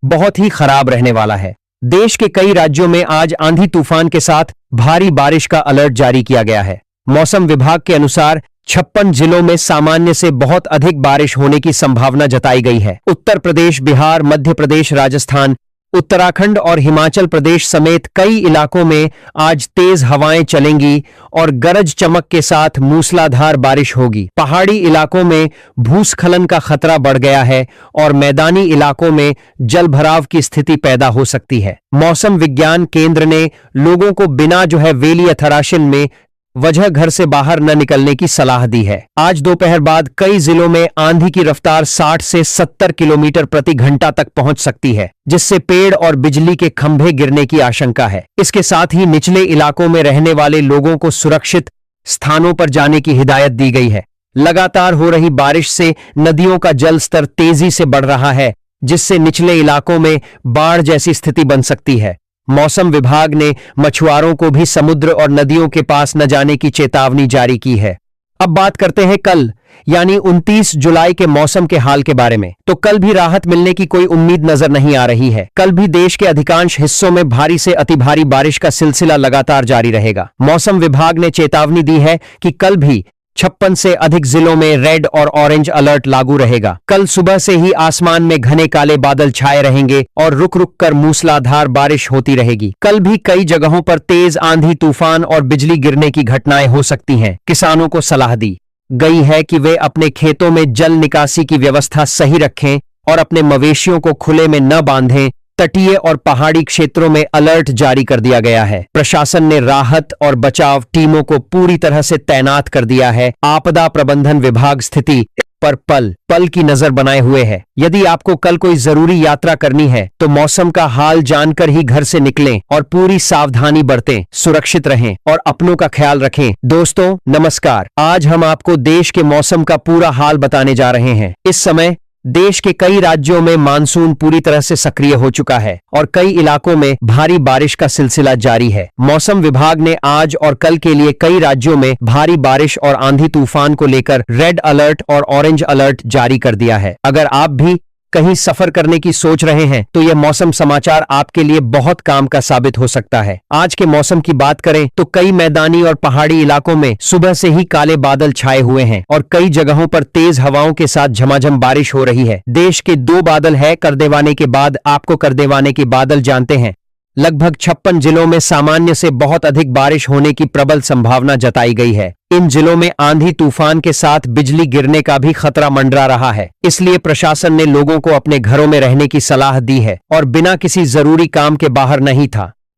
बहुत ही खराब रहने वाला है। देश के कई राज्यों में आज आंधी तूफान के साथ भारी बारिश का अलर्ट जारी किया गया है। मौसम विभाग के अनुसार 56 जिलों में सामान्य से बहुत अधिक बारिश होने की संभावना जताई गई है। उत्तर प्रदेश, बिहार, मध्य प्रदेश, राजस्थान, उत्तराखंड और हिमाचल प्रदेश समेत कई इलाकों में आज तेज हवाएं चलेंगी और गरज चमक के साथ मूसलाधार बारिश होगी। पहाड़ी इलाकों में भूस्खलन का खतरा बढ़ गया है और मैदानी इलाकों में जलभराव की स्थिति पैदा हो सकती है। मौसम विज्ञान केंद्र ने लोगों को बिना वेली अथराशिन में वजह घर से बाहर न निकलने की सलाह दी है। आज दोपहर बाद कई जिलों में आंधी की रफ्तार 60 से 70 किलोमीटर प्रति घंटा तक पहुंच सकती है, जिससे पेड़ और बिजली के खंभे गिरने की आशंका है। इसके साथ ही निचले इलाकों में रहने वाले लोगों को सुरक्षित स्थानों पर जाने की हिदायत दी गई है। लगातार हो रही बारिश से नदियों का जल स्तर तेजी से बढ़ रहा है, जिससे निचले इलाकों में बाढ़ जैसी स्थिति बन सकती है। मौसम विभाग ने मछुआरों को भी समुद्र और नदियों के पास न जाने की चेतावनी जारी की है। अब बात करते हैं कल यानी 29 जुलाई के मौसम के हाल के बारे में। तो कल भी राहत मिलने की कोई उम्मीद नजर नहीं आ रही है। कल भी देश के अधिकांश हिस्सों में भारी से अति भारी बारिश का सिलसिला लगातार जारी रहेगा। मौसम विभाग ने चेतावनी दी है कि कल भी 56 से अधिक जिलों में रेड और ऑरेंज अलर्ट लागू रहेगा। कल सुबह से ही आसमान में घने काले बादल छाए रहेंगे और रुक रुक कर मूसलाधार बारिश होती रहेगी। कल भी कई जगहों पर तेज आंधी, तूफान और बिजली गिरने की घटनाएं हो सकती हैं। किसानों को सलाह दी गई है कि वे अपने खेतों में जल निकासी की व्यवस्था सही रखें और अपने मवेशियों को खुले में न बांधें। तटीय और पहाड़ी क्षेत्रों में अलर्ट जारी कर दिया गया है। प्रशासन ने राहत और बचाव टीमों को पूरी तरह से तैनात कर दिया है। आपदा प्रबंधन विभाग स्थिति पर पल पल की नजर बनाए हुए है। यदि आपको कल कोई जरूरी यात्रा करनी है तो मौसम का हाल जानकर ही घर से निकलें और पूरी सावधानी बरतें, सुरक्षित रहें और अपनों का ख्याल रखें। दोस्तों नमस्कार, आज हम आपको देश के मौसम का पूरा हाल बताने जा रहे हैं। इस समय देश के कई राज्यों में मानसून पूरी तरह से सक्रिय हो चुका है और कई इलाकों में भारी बारिश का सिलसिला जारी है। मौसम विभाग ने आज और कल के लिए कई राज्यों में भारी बारिश और आंधी तूफान को लेकर रेड अलर्ट और ऑरेंज अलर्ट जारी कर दिया है। अगर आप भी कहीं सफर करने की सोच रहे हैं तो यह मौसम समाचार आपके लिए बहुत काम का साबित हो सकता है। आज के मौसम की बात करें तो कई मैदानी और पहाड़ी इलाकों में सुबह से ही काले बादल छाए हुए हैं और कई जगहों पर तेज हवाओं के साथ झमाझम बारिश हो रही है। देश के 2 बादल है करदेवाने के बाद आपको करदेवाने के बादल जानते हैं। लगभग 56 जिलों में सामान्य से बहुत अधिक बारिश होने की प्रबल संभावना जताई गई है। इन जिलों में आंधी तूफान के साथ बिजली गिरने का भी खतरा मंडरा रहा है। इसलिए प्रशासन ने लोगों को अपने घरों में रहने की सलाह दी है और बिना किसी जरूरी काम के बाहर नहीं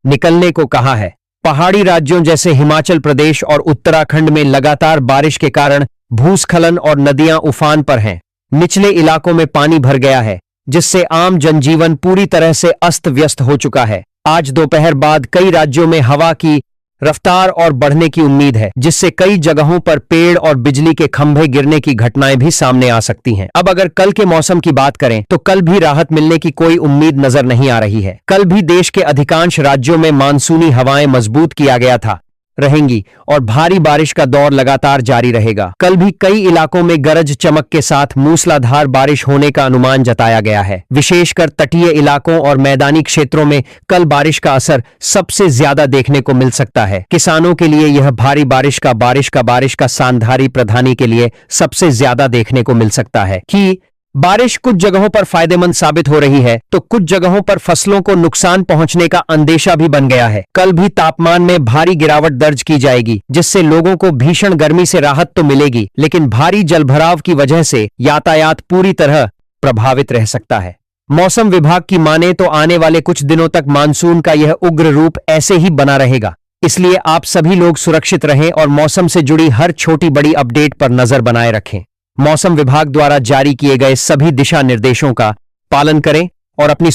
निकलने को कहा है। पहाड़ी राज्यों जैसे हिमाचल प्रदेश और उत्तराखंड में लगातार बारिश के कारण भूस्खलन और नदियां उफान पर हैं। निचले इलाकों में पानी भर गया है, जिससे आम जनजीवन पूरी तरह से अस्त व्यस्त हो चुका है। आज दोपहर बाद कई राज्यों में हवा की रफ्तार और बढ़ने की उम्मीद है, जिससे कई जगहों पर पेड़ और बिजली के खंभे गिरने की घटनाएं भी सामने आ सकती हैं। अब अगर कल के मौसम की बात करें तो कल भी राहत मिलने की कोई उम्मीद नजर नहीं आ रही है। कल भी देश के अधिकांश राज्यों में मानसूनी हवाएं मजबूत किया गया रहेंगी और भारी बारिश का दौर लगातार जारी रहेगा। कल भी कई इलाकों में गरज चमक के साथ मूसलाधार बारिश होने का अनुमान जताया गया है। विशेषकर तटीय इलाकों और मैदानी क्षेत्रों में कल बारिश का असर सबसे ज्यादा देखने को मिल सकता है। किसानों के लिए यह भारी बारिश का सांधारी प्रधानी के लिए सबसे ज्यादा देखने को मिल सकता है कि बारिश कुछ जगहों पर फायदेमंद साबित हो रही है तो कुछ जगहों पर फसलों को नुकसान पहुंचने का अंदेशा भी बन गया है। कल भी तापमान में भारी गिरावट दर्ज की जाएगी, जिससे लोगों को भीषण गर्मी से राहत तो मिलेगी, लेकिन भारी जलभराव की वजह से यातायात पूरी तरह प्रभावित रह सकता है। मौसम विभाग की माने तो आने वाले कुछ दिनों तक मानसून का यह उग्र रूप ऐसे ही बना रहेगा। इसलिए आप सभी लोग सुरक्षित रहें और मौसम से जुड़ी हर छोटी बड़ी अपडेट पर नजर बनाए रखें। मौसम विभाग द्वारा जारी किए गए सभी दिशा निर्देशों का पालन करें और अपनी